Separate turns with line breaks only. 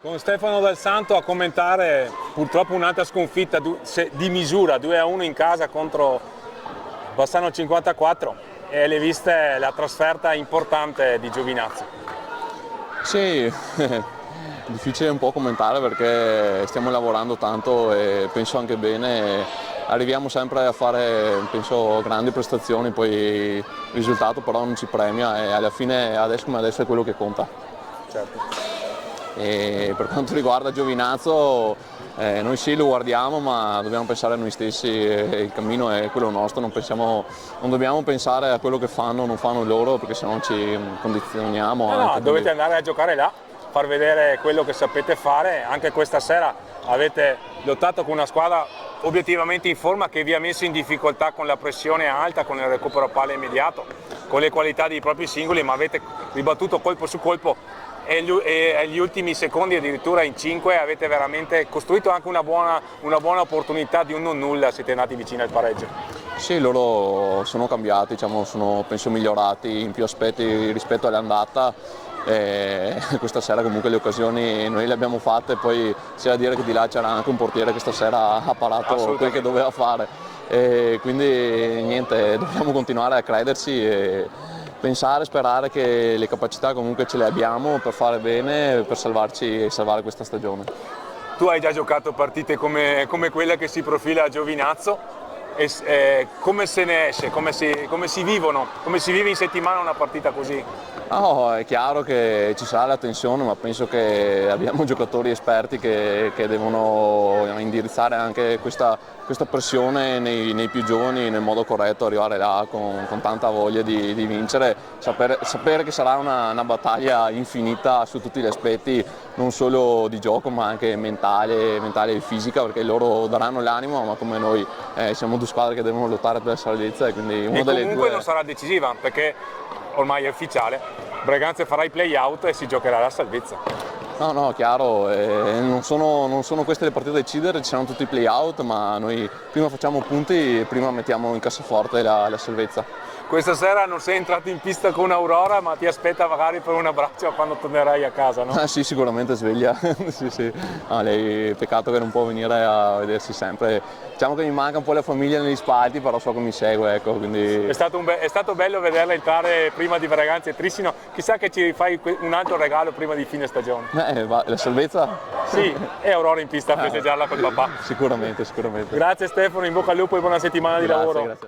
Con Stefano Dal Santo a commentare purtroppo un'altra sconfitta di misura, 2-1 in casa contro Bassano 54, e le viste la trasferta importante di Giovinazzo.
Sì, difficile un po' commentare perché stiamo lavorando tanto e penso anche bene, arriviamo sempre a fare penso grandi prestazioni, poi il risultato però non ci premia e alla fine adesso come adesso è quello che conta.
Certo.
E per quanto riguarda Giovinazzo, noi sì lo guardiamo, ma dobbiamo pensare a noi stessi e il cammino è quello nostro, non dobbiamo pensare a quello che fanno o non fanno loro, perché sennò ci condizioniamo.
No, dovete andare a giocare là, far vedere quello che sapete fare. Anche questa sera avete lottato con una squadra obiettivamente in forma, che vi ha messo in difficoltà con la pressione alta, con il recupero a palla immediato, con le qualità dei propri singoli, ma avete ribattuto colpo su colpo e agli ultimi secondi, addirittura in 5, avete veramente costruito anche una buona opportunità di un non nulla, siete andati vicini al pareggio.
Sì, loro sono cambiati, diciamo, sono penso migliorati in più aspetti rispetto all'andata. Questa sera comunque le occasioni noi le abbiamo fatte, poi c'è da dire che di là c'era anche un portiere che stasera ha parato quel che doveva fare, quindi niente, dobbiamo continuare a crederci e pensare, sperare che le capacità comunque ce le abbiamo per fare bene, per salvarci e salvare questa stagione.
Tu hai già giocato partite come quella che si profila a Giovinazzo, e come se ne esce, come si vive in settimana una partita così?
No, è chiaro che ci sarà la tensione, ma penso che abbiamo giocatori esperti che devono indirizzare anche questa pressione nei più giovani nel modo corretto, arrivare là con tanta voglia di vincere, sapere che sarà una battaglia infinita su tutti gli aspetti, non solo di gioco ma anche mentale e fisica, perché loro daranno l'animo, ma come noi siamo due squadre che devono lottare per la salvezza e quindi una delle due...
Comunque non sarà decisiva, perché ormai è ufficiale, Breganze farà i play-out e si giocherà la salvezza.
No, chiaro, non sono queste le partite da decidere, ci saranno tutti i play-out, ma noi prima facciamo punti e prima mettiamo in cassaforte la salvezza.
Questa sera non sei entrato in pista con Aurora, ma ti aspetta magari per un abbraccio quando tornerai a casa, no?
Sì, sicuramente sveglia. Sì. Lei peccato che non può venire a vedersi sempre. Diciamo che mi manca un po' la famiglia negli spalti, però so che mi segue, ecco, quindi...
È stato bello vederla entrare prima di Breganze e Trissino, chissà che ci fai un altro regalo prima di fine stagione.
La salvezza?
Sì, e Aurora in pista a festeggiarla col papà.
Sicuramente.
Grazie Stefano, in bocca al lupo e buona settimana di lavoro.
Grazie.